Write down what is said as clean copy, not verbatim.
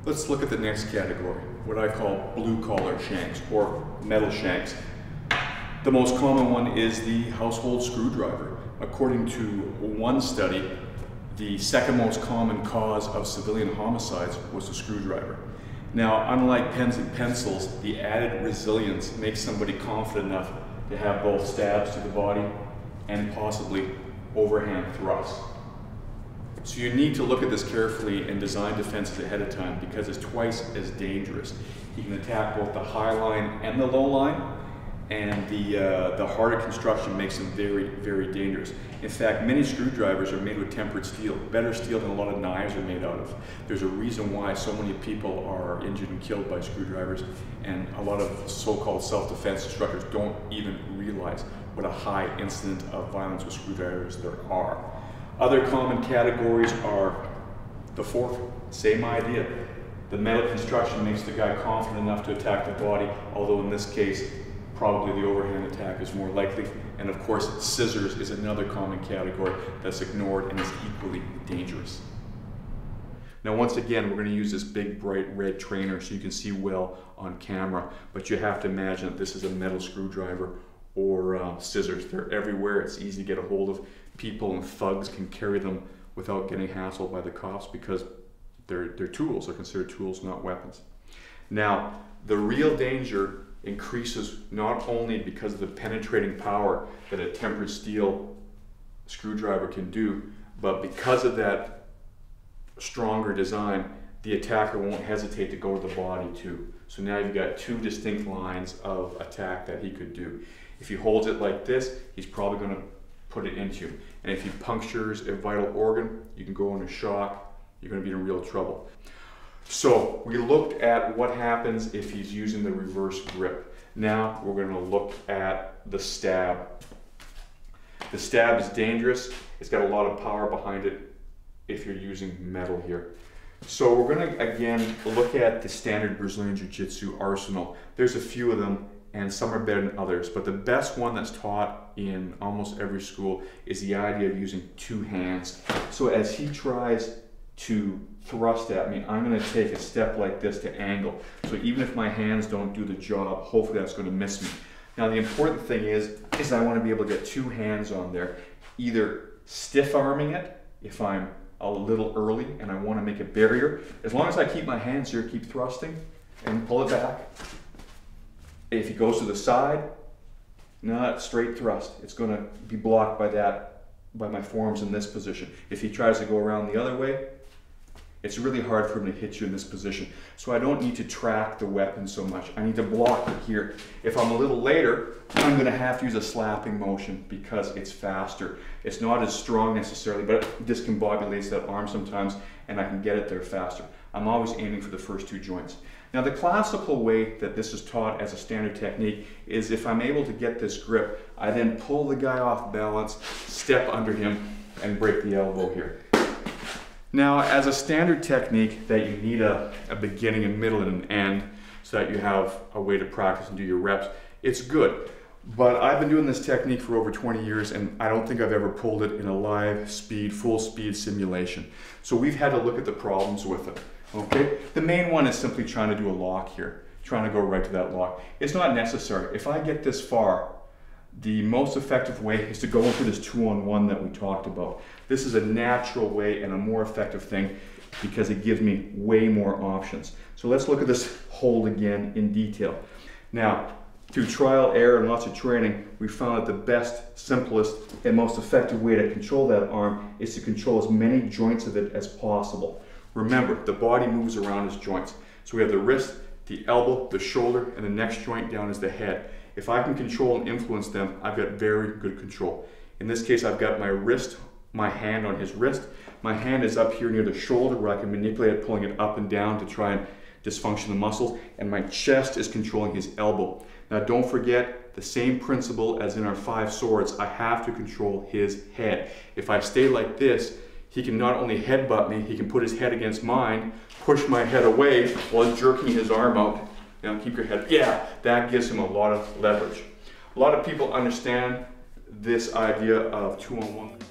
Let's look at the next category, what I call blue-collar shanks or metal shanks. The most common one is the household screwdriver. According to one study, the second most common cause of civilian homicides was the screwdriver. Now, unlike pens and pencils, the added resilience makes somebody confident enough to have both stabs to the body and possibly overhand thrusts. So you need to look at this carefully and design defenses ahead of time because it's twice as dangerous. You can attack both the high line and the low line, and the harder construction makes them very, very dangerous. In fact, many screwdrivers are made with tempered steel, better steel than a lot of knives are made out of. There's a reason why so many people are injured and killed by screwdrivers, and a lot of so-called self-defense instructors don't even realize what a high incidence of violence with screwdrivers there are. Other common categories are the fork, same idea. The metal construction makes the guy confident enough to attack the body, although in this case, probably the overhand attack is more likely. And of course, scissors is another common category that's ignored and is equally dangerous. Now, once again, we're going to use this big bright red trainer so you can see well on camera, but you have to imagine that this is a metal screwdriver or scissors. They're everywhere. It's easy to get a hold of. People and thugs can carry them without getting hassled by the cops because they're tools. They're considered tools, not weapons. Now, the real danger increases not only because of the penetrating power that a tempered steel screwdriver can do, but because of that stronger design, the attacker won't hesitate to go to the body too. So now you've got two distinct lines of attack that he could do. If he holds it like this, he's probably going to put it into you. And if he punctures a vital organ, you can go into shock, you're going to be in real trouble. So we looked at what happens if he's using the reverse grip. Now we're going to look at the stab. The stab is dangerous. It's got a lot of power behind it if you're using metal here. So we're going to again look at the standard Brazilian Jiu-Jitsu arsenal. There's a few of them and some are better than others, but the best one that's taught in almost every school is the idea of using two hands. So as he tries to thrust at me, I'm going to take a step like this to angle. So even if my hands don't do the job, hopefully that's going to miss me. Now the important thing is I want to be able to get two hands on there, either stiff arming it if I'm a little early and I want to make a barrier. As long as I keep my hands here, keep thrusting and pull it back. If he goes to the side, not straight thrust. It's going to be blocked by my forearms in this position. If he tries to go around the other way, it's really hard for him to hit you in this position. So I don't need to track the weapon so much. I need to block it here. If I'm a little later, I'm going to have to use a slapping motion because it's faster. It's not as strong necessarily, but it discombobulates that arm sometimes and I can get it there faster. I'm always aiming for the first two joints. Now the classical way that this is taught as a standard technique is if I'm able to get this grip, I then pull the guy off balance, step under him, and break the elbow here. Now, as a standard technique that you need a beginning, a middle, and an end so that you have a way to practice and do your reps, it's good. But I've been doing this technique for over 20 years and I don't think I've ever pulled it in a live speed, full speed simulation. So we've had to look at the problems with it. Okay? The main one is simply trying to do a lock here, trying to go right to that lock. It's not necessary. If I get this far, the most effective way is to go into this 2-on-1 that we talked about. This is a natural way and a more effective thing because it gives me way more options. So let's look at this hold again in detail. Now, through trial, error, and lots of training, we found that the best, simplest, and most effective way to control that arm is to control as many joints of it as possible. Remember, the body moves around its joints. So we have the wrist, the elbow, the shoulder, and the next joint down is the head. If I can control and influence them, I've got very good control. In this case, I've got my wrist, my hand on his wrist. My hand is up here near the shoulder where I can manipulate it, pulling it up and down to try and dysfunction the muscles. And my chest is controlling his elbow. Now don't forget, the same principle as in our 5 swords, I have to control his head. If I stay like this, he can not only headbutt me, he can put his head against mine, push my head away while jerking his arm out. Now keep your head, yeah, that gives him a lot of leverage. A lot of people understand this idea of 2-on-1.